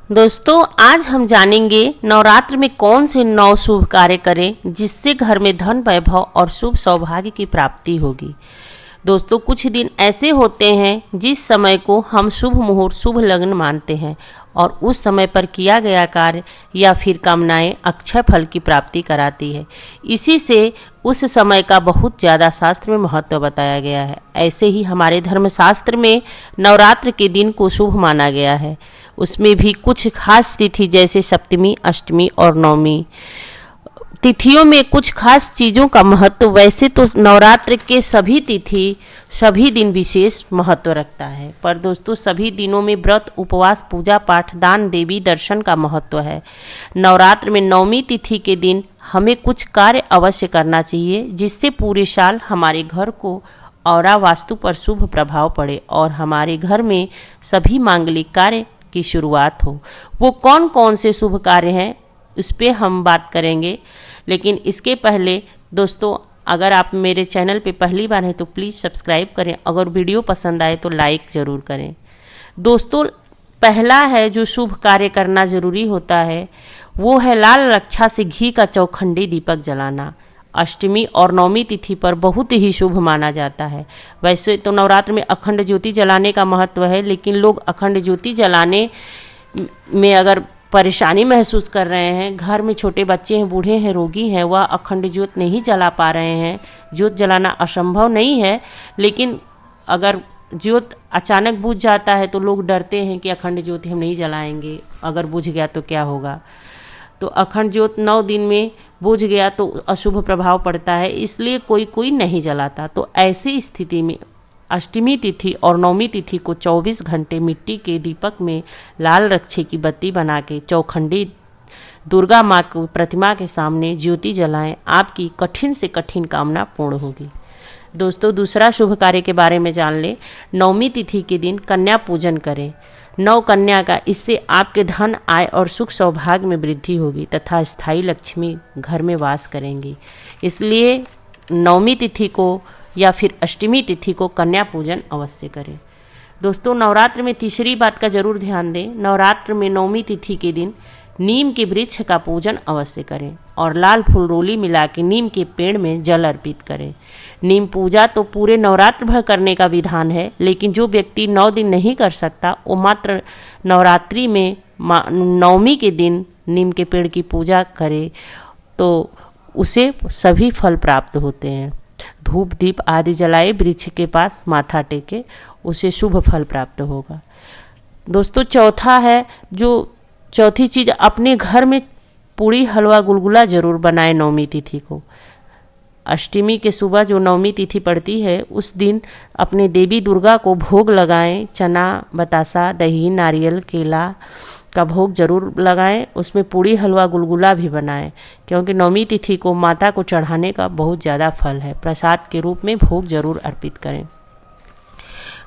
दोस्तों आज हम जानेंगे नवरात्र में कौन से 9 शुभ कार्य करें जिससे घर में धन वैभव और शुभ सौभाग्य की प्राप्ति होगी। दोस्तों कुछ दिन ऐसे होते हैं जिस समय को हम शुभ मुहूर्त शुभ लग्न मानते हैं और उस समय पर किया गया कार्य या फिर कामनाएं अक्षय फल की प्राप्ति कराती है। इसी से उस समय का बहुत ज़्यादा शास्त्र में महत्व बताया गया है। ऐसे ही हमारे धर्मशास्त्र में नवरात्र के दिन को शुभ माना गया है। उसमें भी कुछ खास तिथि जैसे सप्तमी, अष्टमी और नवमी तिथियों में कुछ खास चीज़ों का महत्व। वैसे तो नवरात्र के सभी तिथि सभी दिन विशेष महत्व रखता है, पर दोस्तों सभी दिनों में व्रत, उपवास, पूजा पाठ, दान, देवी दर्शन का महत्व है। नवरात्र में नवमी तिथि के दिन हमें कुछ कार्य अवश्य करना चाहिए जिससे पूरे साल हमारे घर को और वास्तु पर शुभ प्रभाव पड़े और हमारे घर में सभी मांगलिक कार्य की शुरुआत हो। वो कौन कौन से शुभ कार्य हैं उस पर हम बात करेंगे, लेकिन इसके पहले दोस्तों अगर आप मेरे चैनल पे पहली बार हैं तो प्लीज़ सब्सक्राइब करें। अगर वीडियो पसंद आए तो लाइक ज़रूर करें। दोस्तों पहला है जो शुभ कार्य करना ज़रूरी होता है वो है लाल रक्षा से घी का चौखंडी दीपक जलाना। अष्टमी और नवमी तिथि पर बहुत ही शुभ माना जाता है। वैसे तो नवरात्र में अखंड ज्योति जलाने का महत्व है, लेकिन लोग अखंड ज्योति जलाने में अगर परेशानी महसूस कर रहे हैं, घर में छोटे बच्चे हैं, बूढ़े हैं, रोगी हैं, वह अखंड ज्योत नहीं जला पा रहे हैं। ज्योत जलाना असंभव नहीं है, लेकिन अगर ज्योत अचानक बुझ जाता है तो लोग डरते हैं कि अखंड ज्योति हम नहीं जलाएंगे, अगर बुझ गया तो क्या होगा। तो अखंड ज्योत 9 दिन में बुझ गया तो अशुभ प्रभाव पड़ता है, इसलिए कोई नहीं जलाता। तो ऐसी स्थिति में अष्टमी तिथि और नवमी तिथि को 24 घंटे मिट्टी के दीपक में लाल रक्षे की बत्ती बना के चौखंडी दुर्गा माँ की प्रतिमा के सामने ज्योति जलाएं। आपकी कठिन से कठिन कामना पूर्ण होगी। दोस्तों दूसरा शुभ कार्य के बारे में जान लें। नवमी तिथि के दिन कन्या पूजन करें। 9 कन्या का, इससे आपके धन, आय और सुख सौभाग्य में वृद्धि होगी तथा स्थायी लक्ष्मी घर में वास करेंगी। इसलिए नवमी तिथि को या फिर अष्टमी तिथि को कन्या पूजन अवश्य करें। दोस्तों नवरात्र में तीसरी बात का जरूर ध्यान दें। नवरात्र में नवमी तिथि के दिन नीम के वृक्ष का पूजन अवश्य करें और लाल फूल रोली मिला के नीम के पेड़ में जल अर्पित करें। नीम पूजा तो पूरे नवरात्र भर करने का विधान है, लेकिन जो व्यक्ति 9 दिन नहीं कर सकता वो मात्र नवरात्रि में नवमी के दिन नीम के पेड़ की पूजा करे तो उसे सभी फल प्राप्त होते हैं। धूप दीप आदि जलाए, वृक्ष के पास माथा टेके, उसे शुभ फल प्राप्त होगा। दोस्तों चौथा है जो चौथी चीज़, अपने घर में पूड़ी हलवा गुलगुला जरूर बनाए नवमी तिथि को। अष्टमी के सुबह जो नवमी तिथि पड़ती है उस दिन अपने देवी दुर्गा को भोग लगाएं। चना, बतासा, दही, नारियल, केला का भोग जरूर लगाएं। उसमें पूड़ी हलवा गुलगुला भी बनाएं, क्योंकि नवमी तिथि को माता को चढ़ाने का बहुत ज़्यादा फल है। प्रसाद के रूप में भोग जरूर अर्पित करें।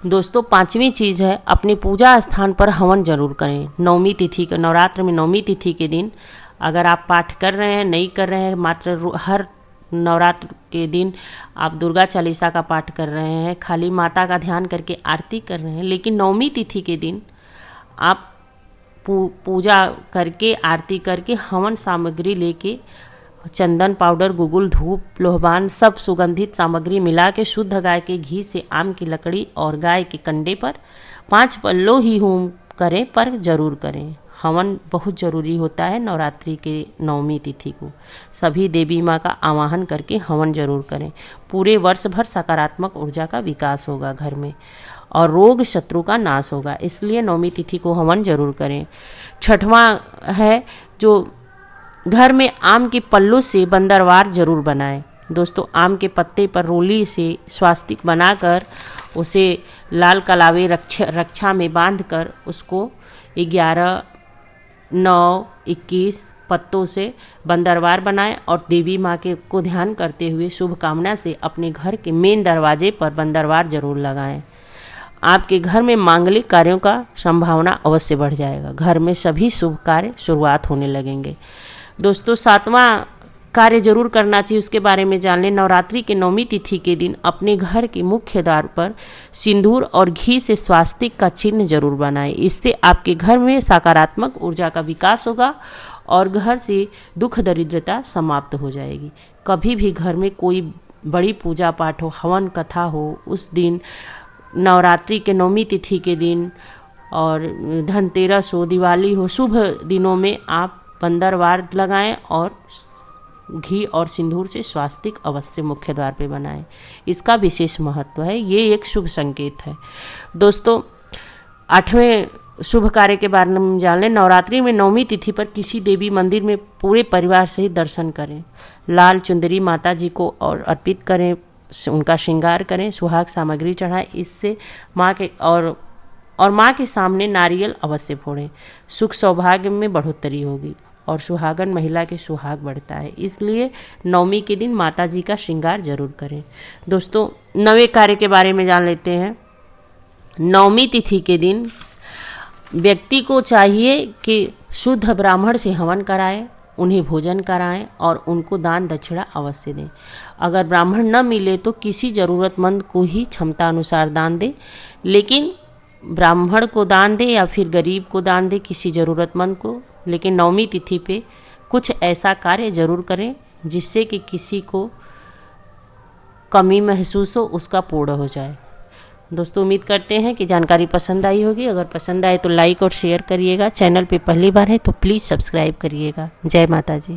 दोस्तों पांचवी चीज़ है अपनी पूजा स्थान पर हवन जरूर करें। नवमी तिथि के, नवरात्र में नवमी तिथि के दिन अगर आप पाठ कर रहे हैं, नहीं कर रहे हैं, मात्र हर नवरात्र के दिन आप दुर्गा चालीसा का पाठ कर रहे हैं, खाली माता का ध्यान करके आरती कर रहे हैं, लेकिन नवमी तिथि के दिन आप पूजा करके, आरती करके, हवन सामग्री लेके, चंदन पाउडर, गुगुल, धूप, लोहबान सब सुगंधित सामग्री मिला के शुद्ध गाय के घी से आम की लकड़ी और गाय के कंडे पर 5 पल्लों ही होम करें, पर जरूर करें। हवन बहुत ज़रूरी होता है। नवरात्रि के नवमी तिथि को सभी देवी माँ का आवाहन करके हवन जरूर करें। पूरे वर्ष भर सकारात्मक ऊर्जा का विकास होगा घर में और रोग शत्रु का नाश होगा, इसलिए नवमी तिथि को हवन जरूर करें। छठवां है जो घर में आम के पल्लों से बंदरवार जरूर बनाएं। दोस्तों आम के पत्ते पर रोली से स्वास्तिक बनाकर उसे लाल कलावे रक्षा में बांधकर उसको 11, 9, 21 पत्तों से बंदरवार बनाएं और देवी माँ के को ध्यान करते हुए शुभकामना से अपने घर के मेन दरवाजे पर बंदरवार जरूर लगाएं। आपके घर में मांगलिक कार्यों का संभावना अवश्य बढ़ जाएगा। घर में सभी शुभ कार्य शुरुआत होने लगेंगे। दोस्तों 7वां कार्य जरूर करना चाहिए उसके बारे में जान लें। नवरात्रि के 9वीं तिथि के दिन अपने घर के मुख्य द्वार पर सिंदूर और घी से स्वास्तिक का चिन्ह जरूर बनाएं। इससे आपके घर में सकारात्मक ऊर्जा का विकास होगा और घर से दुख दरिद्रता समाप्त हो जाएगी। कभी भी घर में कोई बड़ी पूजा पाठ हो, हवन कथा हो, उस दिन नवरात्रि के 9वीं तिथि के दिन और धनतेरस हो, दिवाली हो, शुभ दिनों में आप पंदरवार लगाएं और घी और सिंदूर से स्वास्तिक अवश्य मुख्य द्वार पे बनाएं। इसका विशेष महत्व है, ये एक शुभ संकेत है। दोस्तों 8वें शुभ कार्य के बारे में जान लें। नवरात्रि में 9वीं तिथि पर किसी देवी मंदिर में पूरे परिवार सहित दर्शन करें। लाल चुंदरी माता जी को और अर्पित करें, उनका श्रृंगार करें, सुहाग सामग्री चढ़ाएं। इससे माँ के और माँ के सामने नारियल अवश्य फोड़ें। सुख सौभाग्य में बढ़ोतरी होगी और सुहागन महिला के सुहाग बढ़ता है, इसलिए 9वीं के दिन माता जी का श्रृंगार जरूर करें। दोस्तों 9वें कार्य के बारे में जान लेते हैं। 9वीं तिथि के दिन व्यक्ति को चाहिए कि शुद्ध ब्राह्मण से हवन कराएं, उन्हें भोजन कराएं और उनको दान दक्षिणा अवश्य दें। अगर ब्राह्मण न मिले तो किसी ज़रूरतमंद को ही क्षमता अनुसार दान दें, लेकिन ब्राह्मण को दान दे या फिर गरीब को दान दे, किसी ज़रूरतमंद को, लेकिन 9वीं तिथि पे कुछ ऐसा कार्य जरूर करें जिससे कि किसी को कमी महसूस हो, उसका पूर्ण हो जाए। दोस्तों उम्मीद करते हैं कि जानकारी पसंद आई होगी। अगर पसंद आए तो लाइक और शेयर करिएगा। चैनल पे पहली बार है तो प्लीज़ सब्सक्राइब करिएगा। जय माता जी।